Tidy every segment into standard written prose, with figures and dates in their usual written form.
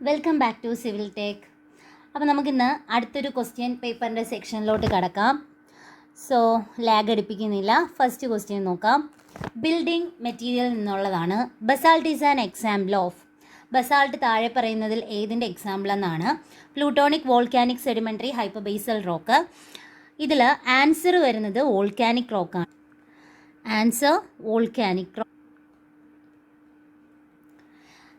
Welcome back to civil tech. അപ്പോൾ നമുക്കിന്ന് അടുത്തൊരു ക്വസ്റ്റ്യൻ പേപ്പറിൻ്റെ സെക്ഷനിലോട്ട് കടക്കാം. സോ ലാഗ് അടിപ്പിക്കുന്നില്ല. ഫസ്റ്റ് ക്വസ്റ്റ്യൻ നോക്കാം. ബിൽഡിംഗ് മെറ്റീരിയൽ നിന്നുള്ളതാണ്. Basalt is an example of. Basalt താഴെ പറയുന്നതിൽ ഏതിൻ്റെ എക്സാമ്പിൾ എന്നാണ്. Plutonic, volcanic, sedimentary, hyperbasal rock. ഇതിൽ ആൻസർ വരുന്നത് വോൾക്കാനിക് റോക്കാണ്. Answer volcanic rock.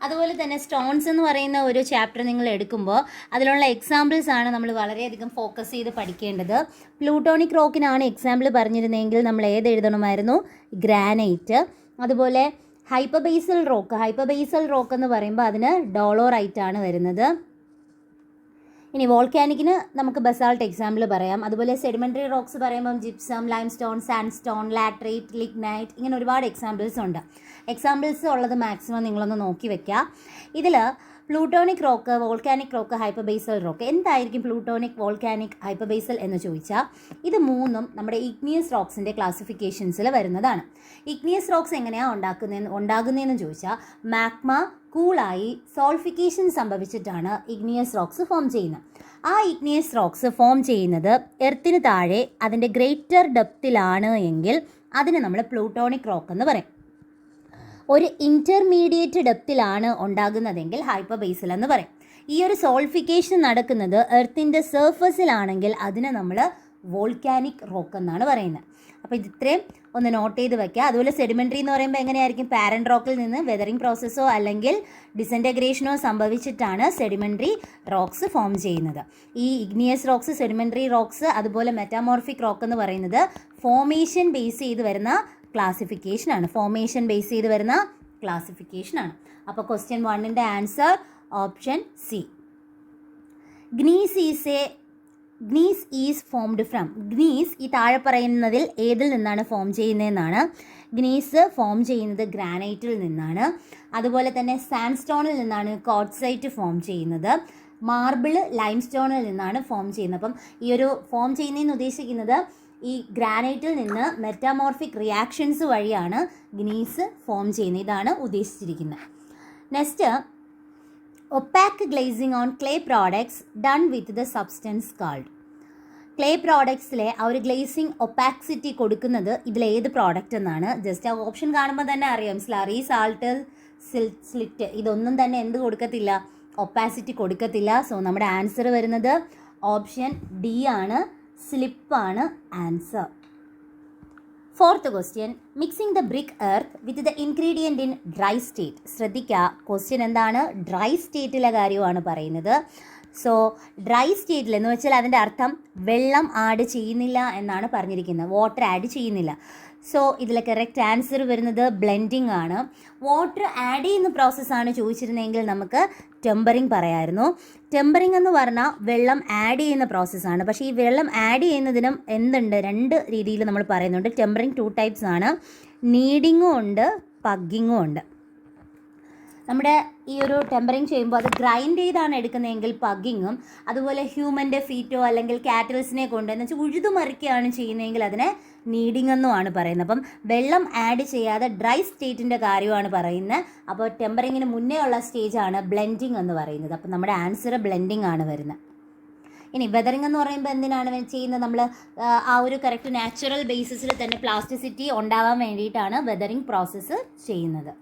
അതുപോലെ തന്നെ സ്റ്റോൺസ് എന്ന് പറയുന്ന ഒരു ചാപ്റ്റർ നിങ്ങൾ എടുക്കുമ്പോൾ അതിലുള്ള എക്സാമ്പിൾസ് ആണ് നമ്മൾ വളരെയധികം ഫോക്കസ് ചെയ്ത് പഠിക്കേണ്ടത്. പ്ലൂട്ടോണിക് റോക്കിനാണ് എക്സാമ്പിൾ പറഞ്ഞിരുന്നെങ്കിൽ നമ്മൾ ഏത് എഴുതണമായിരുന്നു? ഗ്രാനൈറ്റ്. അതുപോലെ ഹൈപ്പർബേസൽ റോക്ക് എന്ന് പറയുമ്പോൾ അതിന് ഡോളോറൈറ്റ് ആണ് വരുന്നത്. ഇനി വോൾക്കാനിക്കിന് നമുക്ക് ബസാൾട്ട് എക്സാമ്പിൾ പറയാം. അതുപോലെ സെഡിമെൻ്ററി റോക്സ് പറയുമ്പം gypsum, limestone, sandstone, laterite, lignite, ഇങ്ങനെ ഒരുപാട് എക്സാമ്പിൾസ് ഉണ്ട്. എക്സാമ്പിൾസ് ഉള്ളത് മാക്സിമം നിങ്ങളൊന്ന് നോക്കി വെക്കുക. ഇതിൽ plutonic rock, volcanic rock, hyperbasal rock. എന്തായിരിക്കും പ്ലൂട്ടോണിക്, വോൾക്കാനിക്, ഹൈപ്പർബേസൽ എന്ന് ചോദിച്ചാൽ ഇത് മൂന്നും നമ്മുടെ ഇഗ്നിയസ് റോക്സിൻ്റെ ക്ലാസിഫിക്കേഷൻസിൽ വരുന്നതാണ്. ഇഗ്നിയസ് റോക്സ് എങ്ങനെയാണ് ഉണ്ടാകുന്നതെന്ന് ചോദിച്ചാൽ മാഗ്മ കൂളായി സോൾഫിക്കേഷൻ സംഭവിച്ചിട്ടാണ് ഇഗ്നിയസ് റോക്സ് ഫോം ചെയ്യുന്നത്. ആ ഇഗ്നിയസ് റോക്സ് ഫോം ചെയ്യുന്നത് എർത്തിന് താഴെ അതിൻ്റെ ഗ്രേറ്റർ ഡെപ്തിലാണ് എങ്കിൽ അതിന് നമ്മൾ പ്ലൂട്ടോണിക് റോക്ക് എന്ന് പറയും. ഒരു ഇൻ്റർമീഡിയറ്റ് ഡെപ്തിലാണ് ഉണ്ടാകുന്നതെങ്കിൽ ഹൈപ്പർബേസൽ എന്ന് പറയും. ഈ ഒരു സോൾഫിക്കേഷൻ നടക്കുന്നത് എർത്തിൻ്റെ സർഫസിലാണെങ്കിൽ അതിനെ നമ്മൾ വോൾക്കാനിക് റോക്ക് എന്നാണ് പറയുന്നത്. അപ്പോൾ ഇത് ഇത്രയും ഒന്ന് നോട്ട് ചെയ്ത് വയ്ക്കുക. അതുപോലെ സെഡിമെൻ്ററി എന്ന് പറയുമ്പോൾ എങ്ങനെയായിരിക്കും? പാരൻ്റ് റോക്കിൽ നിന്ന് വെതറിംഗ് പ്രോസസ്സോ അല്ലെങ്കിൽ ഡിസൻറ്റഗ്രേഷനോ സംഭവിച്ചിട്ടാണ് സെഡിമെൻ്ററി റോക്സ് ഫോം ചെയ്യുന്നത്. ഈ ഇഗ്നിയസ് റോക്സ്, സെഡിമെൻ്ററി റോക്സ്, അതുപോലെ മെറ്റാമോർഫിക് റോക്ക് എന്ന് പറയുന്നത് ഫോമേഷൻ ബേസ് ചെയ്ത് വരുന്ന ക്ലാസിഫിക്കേഷനാണ്. അപ്പോൾ ക്വസ്റ്റ്യൻ 1ൻ്റെ answer option C. Gneiss is formed from. Gneiss ഈ താഴെ പറയുന്നതിൽ ഏതിൽ നിന്നാണ് ഫോം ചെയ്യുന്നതെന്നാണ്. ഗ്നീസ് ഫോം ചെയ്യുന്നത് ഗ്രാനൈറ്റിൽ നിന്നാണ്. അതുപോലെ തന്നെ സാൻഡ്സ്റ്റോണിൽ നിന്നാണ് ക്വാർട്സൈറ്റ് ഫോം ചെയ്യുന്നത്. മാർബിള് ലൈംസ്റ്റോണിൽ നിന്നാണ് ഫോം ചെയ്യുന്നത്. അപ്പം ഈ ഒരു ഫോം ചെയ്യുന്നതെന്ന് ഉദ്ദേശിക്കുന്നത് ഈ ഗ്രാനൈറ്റിൽ നിന്ന് മെറ്റാമോർഫിക് റിയാക്ഷൻസ് വഴിയാണ് ഗ്നീസ് ഫോം ചെയ്യുന്നത്. ഇതാണ് ഉദ്ദേശിച്ചിരിക്കുന്നത്. Next, opaque glazing on clay products done with the substance called. Clay പ്രോഡക്ട്സിലെ ആ ഒരു ഗ്ലേസിംഗ് ഒപ്പാക്സിറ്റി കൊടുക്കുന്നത് ഇതിലേത് പ്രോഡക്റ്റ് എന്നാണ്. ജസ്റ്റ് ആ ഓപ്ഷൻ കാണുമ്പോൾ തന്നെ അറിയാം. സ്ലറി, സാൾട്ട്, സ്ലിറ്റ്, ഇതൊന്നും തന്നെ എന്ത് കൊടുക്കത്തില്ല? ഒപ്പാസിറ്റി കൊടുക്കത്തില്ല. സോ നമ്മുടെ ആൻസർ വരുന്നത് ഓപ്ഷൻ ഡി ആണ്. സ്ലിപ്പാണ് answer. 4th question, mixing the brick earth with the ingredient in dry state. ശ്രദ്ധിക്കുക, ക്വസ്റ്റ്യൻ എന്താണ്? ഡ്രൈ സ്റ്റേറ്റിലെ കാര്യമാണ് പറയുന്നത്. സോ ഡ്രൈ സ്റ്റേറ്റിൽ എന്ന് വെച്ചാൽ അതിൻ്റെ അർത്ഥം വെള്ളം ആഡ് ചെയ്യുന്നില്ല എന്നാണ് പറഞ്ഞിരിക്കുന്നത്. വാട്ടർ ആഡ് ചെയ്യുന്നില്ല. സോ ഇതിൽ കറക്റ്റ് ആൻസർ വരുന്നത് ബ്ലെൻഡിങ് ആണ്. വാട്ടർ ആഡ് ചെയ്യുന്ന പ്രോസസ്സാണ് ചോദിച്ചിരുന്നെങ്കിൽ നമുക്ക് ടെമ്പറിങ് പറയാമായിരുന്നു. ടെമ്പറിങ് എന്ന് പറഞ്ഞാൽ വെള്ളം ആഡ് ചെയ്യുന്ന പ്രോസസ്സാണ്. പക്ഷേ ഈ വെള്ളം ആഡ് ചെയ്യുന്നതിനും എന്തുണ്ട്? 2 രീതിയിൽ നമ്മൾ പറയുന്നുണ്ട്. ടെമ്പറിങ് 2 ടൈപ്സ് ആണ്. നീഡിങ്ങും ഉണ്ട്, പഗ്ഗിങ്ങും ഉണ്ട്. നമ്മുടെ ഈ ഒരു ടെമ്പറിങ് ചെയ്യുമ്പോൾ അത് ഗ്രൈൻഡ് ചെയ്താണ് എടുക്കുന്നതെങ്കിൽ പഗ്ഗിങ്ങും, അതുപോലെ ഹ്യൂമൻ്റെ ഫീറ്റോ അല്ലെങ്കിൽ കാറ്റൽസിനെ കൊണ്ട് എന്ന് വെച്ചാൽ ഉഴുതുമറിക്കുകയാണ് ചെയ്യുന്നതെങ്കിൽ അതിനെ നീഡിങ് എന്നുമാണ് പറയുന്നത്. അപ്പം വെള്ളം ആഡ് ചെയ്യാതെ ഡ്രൈ സ്റ്റേറ്റിൻ്റെ കാര്യമാണ് പറയുന്നത്. അപ്പോൾ ടെമ്പറിങ്ങിന് മുന്നേ ഉള്ള സ്റ്റേജാണ് ബ്ലെൻഡിങ് എന്ന് പറയുന്നത്. അപ്പം നമ്മുടെ ആൻസർ ബ്ലെൻഡിങ് ആണ് വരുന്നത്. ഇനി വെതറിങ് എന്ന് പറയുമ്പോൾ എന്തിനാണ് ചെയ്യുന്നത്? നമ്മൾ ആ ഒരു കറക്റ്റ് നാച്ചുറൽ ബേസിസിൽ തന്നെ പ്ലാസ്റ്റിസിറ്റി ഉണ്ടാവാൻ വേണ്ടിയിട്ടാണ് വെതറിങ് പ്രോസസ്സ് ചെയ്യുന്നത്.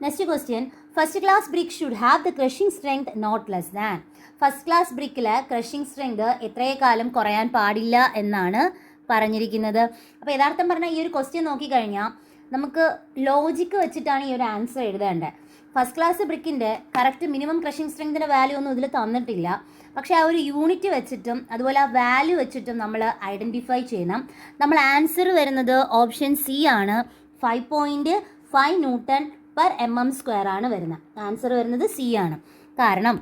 Next question, first class brick should have the crushing strength not less than. First class ബ്രിക്കിൽ ക്രഷിംഗ് സ്ട്രെങ്ത് എത്രയേക്കാളും കുറയാൻ പാടില്ല എന്നാണ് പറഞ്ഞിരിക്കുന്നത്. അപ്പോൾ യഥാർത്ഥം പറഞ്ഞാൽ ഈ ഒരു ക്വസ്റ്റ്യൻ നോക്കിക്കഴിഞ്ഞാൽ നമുക്ക് ലോജിക്ക് വെച്ചിട്ടാണ് ഈ ഒരു ആൻസർ എഴുതേണ്ടത്. ഫസ്റ്റ് ക്ലാസ് ബ്രിക്കിൻ്റെ കറക്റ്റ് മിനിമം ക്രഷിംഗ് സ്ട്രെങ്തിൻ്റെ വാല്യൂ ഒന്നും ഇതിൽ തന്നിട്ടില്ല. പക്ഷേ ആ ഒരു യൂണിറ്റ് വെച്ചിട്ടും അതുപോലെ ആ വാല്യൂ വെച്ചിട്ടും നമ്മൾ ഐഡൻറ്റിഫൈ ചെയ്യണം. നമ്മൾ ആൻസർ വരുന്നത് ഓപ്ഷൻ സി ആണ്. 5.5 ന്യൂട്ടൺ പെർ mm² ആണ് വരുന്നത്. ആൻസർ വരുന്നത് സി ആണ്. കാരണം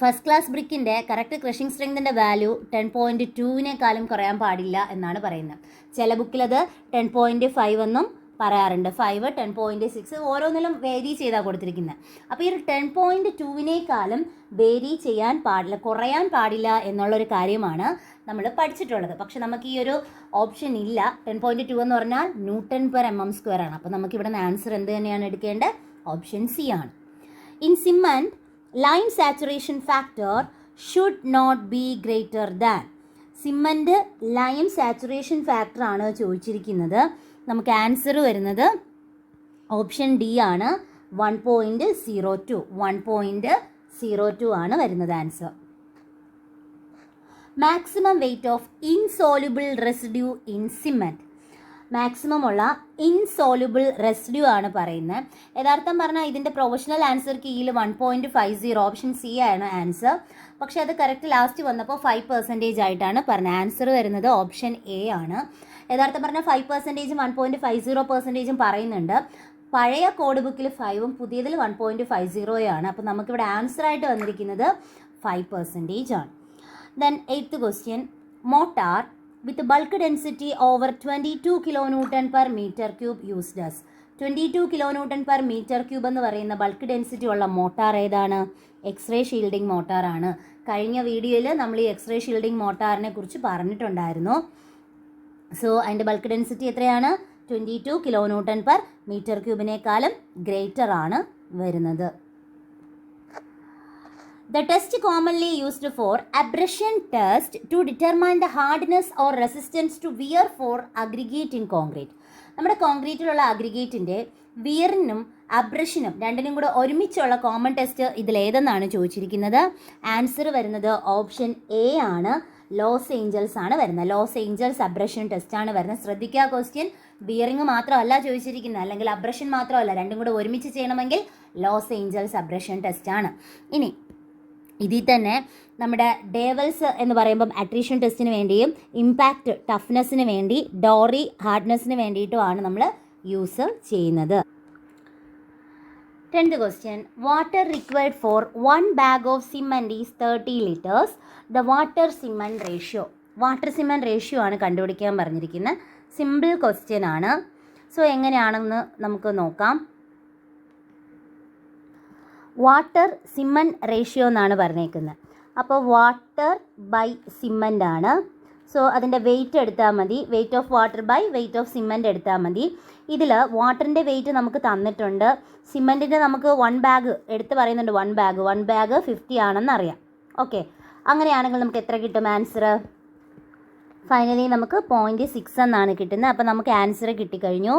ഫസ്റ്റ് ക്ലാസ് ബ്രിക്കിൻ്റെ കറക്റ്റ് ക്രഷിംഗ് സ്ട്രെങ്തിൻ്റെ വാല്യൂ 10.2 കുറയാൻ പാടില്ല എന്നാണ് പറയുന്നത്. ചില ബുക്കിലത് 10.5 എന്നും പറയാറുണ്ട്. 5, 10.6 ഓരോന്നിലും വേരി ചെയ്താണ് കൊടുത്തിരിക്കുന്നത്. അപ്പോൾ ഈ ഒരു 10.2 വേരി ചെയ്യാൻ പാടില്ല, കുറയാൻ പാടില്ല എന്നുള്ളൊരു കാര്യമാണ് നമ്മൾ പഠിച്ചിട്ടുള്ളത്. പക്ഷെ നമുക്ക് ഈ ഒരു ഓപ്ഷൻ ഇല്ല. 10.2 എന്ന് പറഞ്ഞാൽ ന്യൂട്ടൺ പെർ mm² ആണ്. അപ്പോൾ നമുക്കിവിടെ നിന്ന് ആൻസർ എന്ത് തന്നെയാണ് എടുക്കേണ്ടത്? ഓപ്ഷൻ സി ആണ്. In cement lime saturation factor should not be greater than. Cement lime saturation factor ആണ് ചോദിച്ചിരിക്കുന്നത്. നമുക്ക് ആൻസർ വരുന്നത് ഓപ്ഷൻ ഡി ആണ്, 1.02. 1.02 ആണ് വരുന്നത് answer. Maximum weight of insoluble residue in cement. Maximum ഉള്ള ഇൻസോലുബിൾ റെസിഡ്യൂ ആണ് പറയുന്നത്. യഥാർത്ഥം പറഞ്ഞാൽ ഇതിൻ്റെ പ്രൊഫഷണൽ ആൻസർ കീയിൽ 1.50 ഓപ്ഷൻ സി ആണ് ആൻസർ. പക്ഷേ അത് കറക്റ്റ് ലാസ്റ്റ് വന്നപ്പോൾ 5% ആയിട്ടാണ് പറഞ്ഞത്. ആൻസർ വരുന്നത് ഓപ്ഷൻ എ ആണ്. യഥാർത്ഥം പറഞ്ഞാൽ 5%, 1.50% പറയുന്നുണ്ട്. പഴയ കോഡ് ബുക്കിൽ 5ഉം പുതിയതിൽ 1.50 ആണ്. അപ്പോൾ നമുക്കിവിടെ ആൻസർ ആയിട്ട് വന്നിരിക്കുന്നത് 5% ആണ്. Then 8th question, motor with bulk density over 22 kilonewton per meter cube used as. 22 kilonewton per meter cube എന്ന് പറയുന്ന ബൾക്ക് ഡെൻസിറ്റി ഉള്ള മോട്ടാർ ഏതാണ്? എക്സ്റേ ഷീൽഡിംഗ് മോട്ടാറാണ്. കഴിഞ്ഞ വീഡിയോയിൽ നമ്മൾ ഈ എക്സ്റേ ഷീൽഡിംഗ് മോട്ടാറിനെ കുറിച്ച് പറഞ്ഞിട്ടുണ്ടായിരുന്നു. സോ അതിൻ്റെ ബൾക്ക് ഡെൻസിറ്റി എത്രയാണ്? 22 kilonewton per meter ക്യൂബിനേക്കാളും ഗ്രേറ്റർ ആണ് വരുന്നത്. The test commonly used for abrasion test to determine the hardness or resistance to wear for aggregate in concrete. നമ്മുടെ കോൺക്രീറ്റിലുള്ള അഗ്രിഗേറ്റിൻ്റെ വിയറിനും അബ്രഷനും രണ്ടിനും കൂടെ ഒരുമിച്ചുള്ള കോമൺ ടെസ്റ്റ് ഇതിലേതെന്നാണ് ചോദിച്ചിരിക്കുന്നത്. ആൻസർ വരുന്നത് ഓപ്ഷൻ എ ആണ്, ലോസ് ഏഞ്ചൽസ് ആണ് വരുന്നത്. ലോസ് ഏഞ്ചൽസ് അബ്രഷൻ ടെസ്റ്റ് ആണ് വരുന്നത്. ശ്രദ്ധിക്കുക, ക്വസ്റ്റ്യൻ വിയറിങ് മാത്രമല്ല ചോദിച്ചിരിക്കുന്നത്, അല്ലെങ്കിൽ അബ്രഷൻ മാത്രമല്ല, രണ്ടും കൂടെ ഒരുമിച്ച് ചെയ്യണമെങ്കിൽ ലോസ് ഏഞ്ചൽസ് അബ്രഷൻ ടെസ്റ്റ് ആണ്. ഇനി ഇതിൽ തന്നെ നമ്മുടെ ഡേവൽസ് എന്ന് പറയുമ്പം അട്രീഷൻ ടെസ്റ്റിന് വേണ്ടിയും ഇമ്പാക്റ്റ് ടഫ്നെസ്സിന് വേണ്ടി ഡോറി ഹാർഡ്നെസ്സിന് വേണ്ടിയിട്ടുമാണ് നമ്മൾ യൂസ് ചെയ്യുന്നത്. 10th question, water required for 1 bag of cement is 30 liters. The water cement ratio. Water cement ratio ആണ് കണ്ടുപിടിക്കാൻ പറഞ്ഞിരിക്കുന്നത്. സിമ്പിൾ ക്വസ്റ്റ്യൻ ആണ്. സോ എങ്ങനെയാണെന്ന് നമുക്ക് നോക്കാം. വാട്ടർ സിമൻറ്റ് റേഷ്യോ എന്നാണ് പറഞ്ഞേക്കുന്നത്. അപ്പോൾ വാട്ടർ ബൈ സിമൻ്റ് ആണ്. സോ അതിൻ്റെ വെയിറ്റ് എടുത്താൽ മതി. Weight of water by weight of cement എടുത്താൽ മതി. ഇതിൽ വാട്ടറിൻ്റെ വെയിറ്റ് നമുക്ക് തന്നിട്ടുണ്ട്. സിമൻറ്റിൻ്റെ നമുക്ക് 1 ബാഗ് എടുത്ത് പറയുന്നുണ്ട്. 1 ബാഗ് 50 ആണെന്ന് അറിയാം. ഓക്കെ, അങ്ങനെയാണെങ്കിൽ നമുക്ക് എത്ര കിട്ടും ആൻസർ? ഫൈനലി നമുക്ക് 0.6 എന്നാണ് കിട്ടുന്നത്. അപ്പോൾ നമുക്ക് ആൻസർ കിട്ടിക്കഴിഞ്ഞു.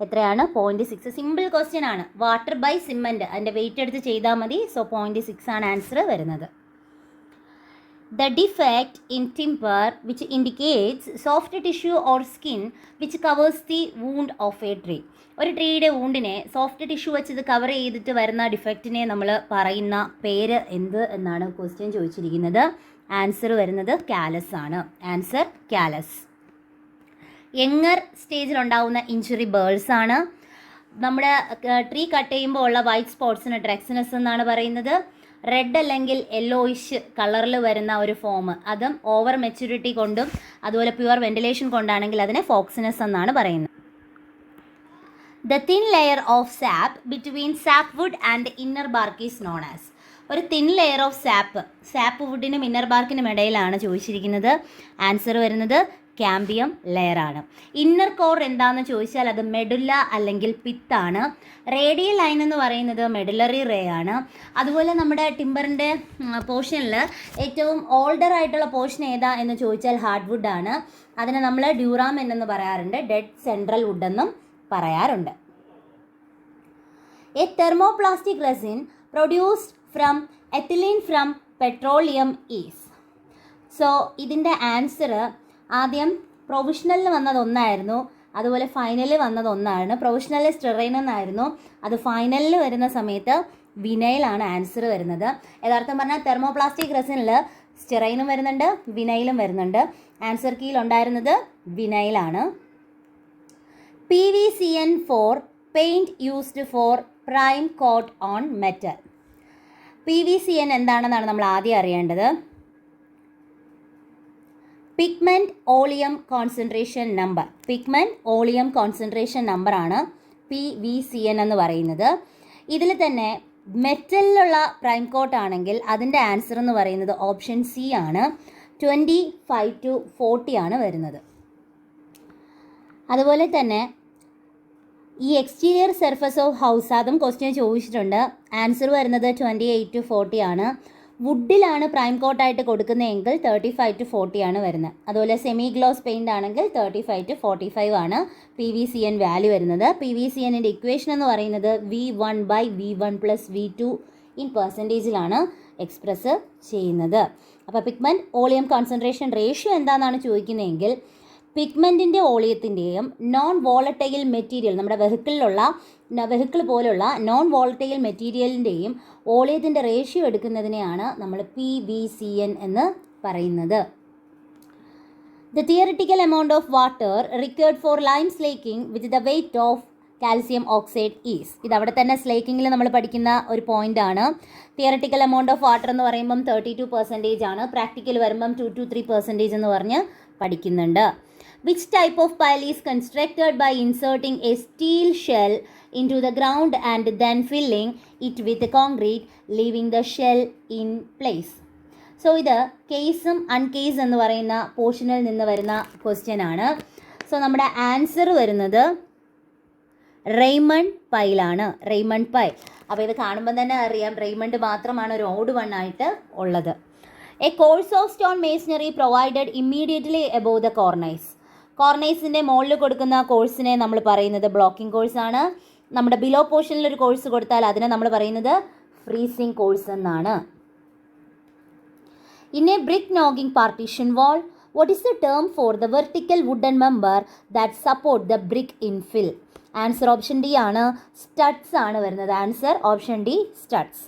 എത്രയാണ്? 0.6. സിമ്പിൾ ക്വസ്റ്റ്യൻ ആണ്. വാട്ടർ ബൈ സിമൻറ്റ് അതിൻ്റെ വെയിറ്റ് എടുത്ത് ചെയ്താൽ മതി. സോ 0.6 ആണ് ആൻസർ വരുന്നത്. The defect in timber which indicates soft tissue or skin which covers the wound of a tree. ഒരു ട്രീയുടെ വൂണ്ടിനെ സോഫ്റ്റ് ടിഷ്യൂ വെച്ച് ഇത് കവർ ചെയ്തിട്ട് വരുന്ന ഡിഫക്റ്റിനെ നമ്മൾ പറയുന്ന പേര് എന്ത് എന്നാണ് ക്വസ്റ്റ്യൻ ചോദിച്ചിരിക്കുന്നത്. ആൻസർ വരുന്നത് കാലസ് ആണ്. Answer callus. Younger സ്റ്റേജിലുണ്ടാവുന്ന injury bells ആണ്. നമ്മുടെ ട്രീ കട്ട് ചെയ്യുമ്പോൾ ഉള്ള വൈറ്റ് സ്പോട്ട്സിന് ട്രെക്സിനസ് എന്നാണ് പറയുന്നത്. റെഡ് അല്ലെങ്കിൽ യെല്ലോയിഷ് കളറിൽ വരുന്ന ഒരു ഫോം, അതും ഓവർ മെച്യൂരിറ്റി കൊണ്ടും അതുപോലെ പ്യുവർ വെന്റിലേഷൻ കൊണ്ടാണെങ്കിൽ അതിനെ ഫോക്സിനസ് എന്നാണ് പറയുന്നത്. The thin layer of sap between sap wood and inner bark is known as. ഒരു തിൻ ലെയർ ഓഫ് സാപ്പ് വുഡിനും ഇന്നർ ബാർക്കിനും ഇടയിലാണ് ചോദിച്ചിരിക്കുന്നത്. ആൻസർ വരുന്നത് ക്യാമ്പിയം ലെയർ ആണ്. ഇന്നർ കോർ എന്താണെന്ന് ചോദിച്ചാൽ അത് മെഡുല്ല അല്ലെങ്കിൽ പിത്താണ്. റേഡിയൽ ലൈൻ എന്ന് പറയുന്നത് മെഡുലറി റേ ആണ്. അതുപോലെ നമ്മുടെ ടിമ്പറിൻ്റെ പോർഷനിൽ ഏറ്റവും ഓൾഡർ ആയിട്ടുള്ള പോർഷൻ ഏതാ എന്ന് ചോദിച്ചാൽ ഹാർഡ് വുഡ് ആണ്. അതിനെ നമ്മൾ ഡ്യൂറാമെൻ എന്ന് പറയാറുണ്ട്. ഡെഡ് സെൻട്രൽ വുഡ് എന്നും പറയാറുണ്ട്. A thermoplastic resin produced from ethylene from petroleum is. So ഇതിൻ്റെ ആൻസർ ആദ്യം പ്രൊവിഷണലിൽ വന്നത് ഒന്നായിരുന്നു, അതുപോലെ ഫൈനലിൽ വന്നത് ഒന്നാണ്. പ്രൊവിഷണലിൽ സ്റ്റെറൈൻ എന്നായിരുന്നു, അത് ഫൈനലിൽ വരുന്ന സമയത്ത് വിനൈലാണ് ആൻസർ വരുന്നത്. യഥാർത്ഥം പറഞ്ഞാൽ തെർമോപ്ലാസ്റ്റിക് റെസിനിൽ സ്റ്റെറൈനും വരുന്നുണ്ട്, വിനൈലും വരുന്നുണ്ട്. ആൻസർ കീയിൽ ഉണ്ടായിരുന്നത് വിനൈലാണ്. PVCN for paint used for prime coat on metal. PVCN എന്താണെന്നാണ് നമ്മൾ ആദ്യം അറിയേണ്ടത്. Pigment oleum concentration number. Pigment oleum concentration നമ്പറാണ് PVCN എന്ന് പറയുന്നത്. ഇതിൽ തന്നെ മെറ്റലിലുള്ള പ്രൈം കോട്ട് ആണെങ്കിൽ അതിൻ്റെ ആൻസർ എന്ന് പറയുന്നത് ഓപ്ഷൻ സി ആണ്. 25 to 40 ആണ് വരുന്നത്. അതുപോലെ തന്നെ ഈ എക്സ്റ്റീരിയർ സർഫസ് ഓഫ് ഹൗസ് അതും ക്വസ്റ്റ്യൻ ചോദിച്ചിട്ടുണ്ട്. ആൻസർ വരുന്നത് 28 to 40 ആണ്. വുഡിലാണ് പ്രൈം കോട്ടായിട്ട് കൊടുക്കുന്നതെങ്കിൽ 35 to 40 ആണ് വരുന്നത്. അതുപോലെ സെമി ഗ്ലോസ് പെയിൻ്റ് ആണെങ്കിൽ 35 to 45 ആണ് PVCN വാല്യൂ വരുന്നത്. PVCNൻ്റെ ഇക്വേഷൻ എന്ന് പറയുന്നത് V1/V1+V2 ഇൻ പെർസെൻറ്റേജിലാണ് എക്സ്പ്രസ് ചെയ്യുന്നത്. അപ്പോൾ പിഗ്മെൻറ്റ് വോളിയം കോൺസെൻട്രേഷൻ റേഷ്യോ എന്താണെന്നാണ് ചോദിക്കുന്നതെങ്കിൽ പിഗ്മെൻറ്റിൻ്റെ വോളിയത്തിൻ്റെയും നോൺ വോളറ്റൈൽ മെറ്റീരിയൽ നമ്മുടെ വെഹിക്കിൾ പോലുള്ള നോൺ വോളറ്റൈൽ മെറ്റീരിയലിൻ്റെയും വോളിയത്തിൻ്റെ റേഷ്യോ എടുക്കുന്നതിനെയാണ് നമ്മൾ PVCN എന്ന് പറയുന്നത്. The theoretical amount of water required for lime slaking with the weight of calcium oxide is. ഇത് അവിടെ തന്നെ സ്ലേക്കിങ്ങിൽ നമ്മൾ പഠിക്കുന്ന ഒരു പോയിന്റ് ആണ്. തിയറിറ്റിക്കൽ എമൗണ്ട് ഓഫ് വാട്ടർ എന്ന് പറയുമ്പം 32% ആണ്. പ്രാക്ടിക്കൽ വരുമ്പം 2 to 3% എന്ന് പറഞ്ഞ് പഠിക്കുന്നുണ്ട്. Which type of pile is constructed by inserting a steel shell into the ground and then filling it with concrete, leaving the shell in place? So ഇത് കേസും അൺകേസ് എന്ന് പറയുന്ന പോർഷനിൽ നിന്ന് വരുന്ന ക്വസ്റ്റ്യൻ ആണ്. സോ നമ്മുടെ ആൻസർ വരുന്നത് റെയ്മണ്ട് പൈലാണ്. Raymond pile. അപ്പോൾ ഇത് കാണുമ്പോൾ തന്നെ അറിയാം റെയ്മണ്ട് മാത്രമാണ് ഒരു ഓഡ് വൺ ആയിട്ട് ഉള്ളത്. A course of stone masonry provided immediately above the cornice. കോർണൈസിൻ്റെ മുകളിൽ കൊടുക്കുന്ന കോഴ്സിനെ നമ്മൾ പറയുന്നത് ബ്ലോക്കിംഗ് കോഴ്സാണ്. നമ്മുടെ ബിലോ പോർഷനിൽ ഒരു കോഴ്സ് കൊടുത്താൽ അതിനെ നമ്മൾ പറയുന്നത് ഫ്രീസിംഗ് കോഴ്സ് എന്നാണ്. In a brick nogging partition wall, what is the term for the vertical wooden member that support the brick infill? Answer option D ആണ്. സ്റ്റഡ്സ് ആണ് വരുന്നത്. Answer option D studs.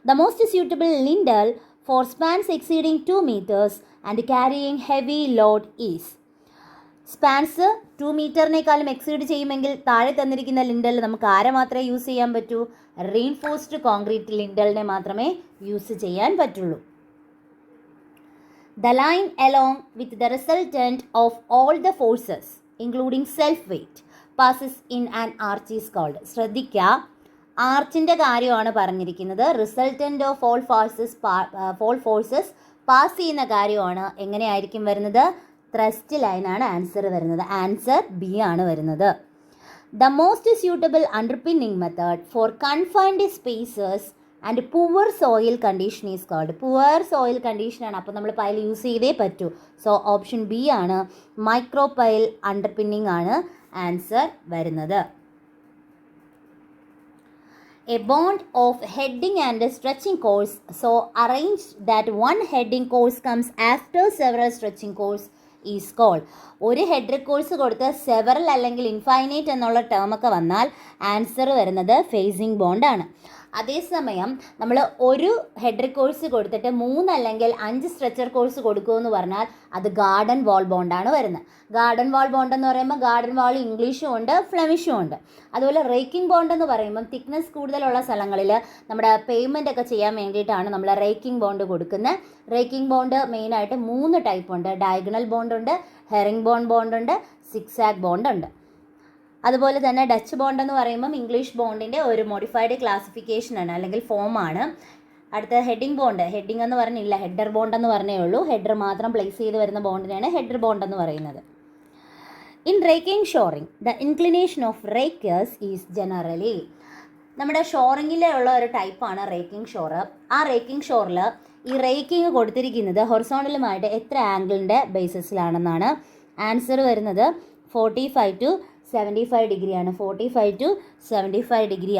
The most suitable lintel for spans exceeding 2 meters and carrying heavy load is. Spans 2 മീറ്ററിനേക്കാളും exceed ചെയ്യുമെങ്കിൽ താഴെ തന്നിരിക്കുന്ന lintel നമുക്ക് ആരെ മാത്രമേ യൂസ് ചെയ്യാൻ പറ്റൂ? റീൻഫോഴ്സ്ഡ് കോൺക്രീറ്റ് ലിൻഡലിനെ മാത്രമേ യൂസ് ചെയ്യാൻ പറ്റുള്ളൂ. The line along with the resultant of all the forces including self weight passes in an arch is called. ശ്രദ്ധിക്കുക, ആർച്ചിൻ്റെ കാര്യമാണ് പറഞ്ഞിരിക്കുന്നത്. Resultant of all forces pass ചെയ്യുന്ന കാര്യമാണ് എങ്ങനെയായിരിക്കും വരുന്നത്? ത്രസ്റ്റ് ലൈനാണ് ആൻസർ വരുന്നത്. ആൻസർ ബി ആണ് വരുന്നത്. The most suitable underpinning method for confined spaces and poor soil condition is called. Poor soil കണ്ടീഷനാണ്. അപ്പോൾ നമ്മൾ പൈൽ യൂസ് ചെയ്തേ പറ്റൂ. സോ ഓപ്ഷൻ ബി ആണ്. മൈക്രോ പൈൽ അണ്ടർപിന്നിങ് ആണ് ആൻസർ വരുന്നത്. A bond of heading and stretching course so arranged that one heading course comes after several stretching course is called. ഒരു header course കൊടുത്ത് several അല്ലെങ്കിൽ infinite എന്നുള്ള ടേമൊക്കെ വന്നാൽ answer വരുന്നത് facing ബോണ്ടാണ്. അതേസമയം നമ്മൾ ഒരു ഹെഡർ കോഴ്സ് കൊടുത്തിട്ട് 3 അല്ലെങ്കിൽ 5 സ്ട്രെച്ചർ കോഴ്സ് കൊടുക്കുമെന്ന് പറഞ്ഞാൽ അത് ഗാർഡൻ വാൾ ബോണ്ടാണ് വരുന്നത്. ഗാർഡൻ വാൾ ബോണ്ട് എന്ന് പറയുമ്പോൾ ഗാർഡൻ വാൾ ഇംഗ്ലീഷും ഉണ്ട് ഫ്ലെമിഷും ഉണ്ട്. അതുപോലെ റേക്കിംഗ് ബോണ്ട് എന്ന് പറയുമ്പം തിക്നെസ് കൂടുതലുള്ള സ്ഥലങ്ങളിൽ നമ്മുടെ പേയ്മെൻ്റ് ഒക്കെ ചെയ്യാൻ വേണ്ടിയിട്ടാണ് നമ്മൾ റേക്കിംഗ് ബോണ്ട് കൊടുക്കുന്നത്. റേക്കിംഗ് ബോണ്ട് മെയിനായിട്ട് 3 ടൈപ്പ് ഉണ്ട്. ഡയഗണൽ ബോണ്ട് ഉണ്ട്, ഹെറിംഗ് ബോണ്ട് ഉണ്ട്, സിക്സാഗ് ബോണ്ട് ഉണ്ട്. അതുപോലെ തന്നെ ഡച്ച് ബോണ്ട് എന്ന് പറയുമ്പം ഇംഗ്ലീഷ് ബോണ്ടിൻ്റെ ഒരു മോഡിഫൈഡ് ക്ലാസിഫിക്കേഷനാണ് അല്ലെങ്കിൽ ഫോമാണ്. അടുത്ത ഹെഡിങ് ബോണ്ട്. ഹെഡിങ് എന്ന് പറഞ്ഞില്ല, ഹെഡർ ബോണ്ട് എന്ന് പറഞ്ഞേ ഉള്ളൂ. ഹെഡർ മാത്രം പ്ലേസ് ചെയ്ത് വരുന്ന ബോണ്ടിനെയാണ് ഹെഡർ ബോണ്ട് എന്ന് പറയുന്നത്. In raking shoring the inclination of rakers is generally. നമ്മുടെ ഷോറിങ്ങിലുള്ള ഒരു ടൈപ്പാണ് റേക്കിംഗ് ഷോറ്. ആ റേക്കിംഗ് ഷോറിൽ ഈ റേക്കിംഗ് കൊടുത്തിരിക്കുന്നത് ഹൊറിസോണ്ടലുമായിട്ട് എത്ര ആംഗിളിൻ്റെ ബേസിസിലാണെന്നാണ്. ആൻസർ വരുന്നത് 45 to 75 ഡിഗ്രിയാണ്. 45 to 75 ഡിഗ്രി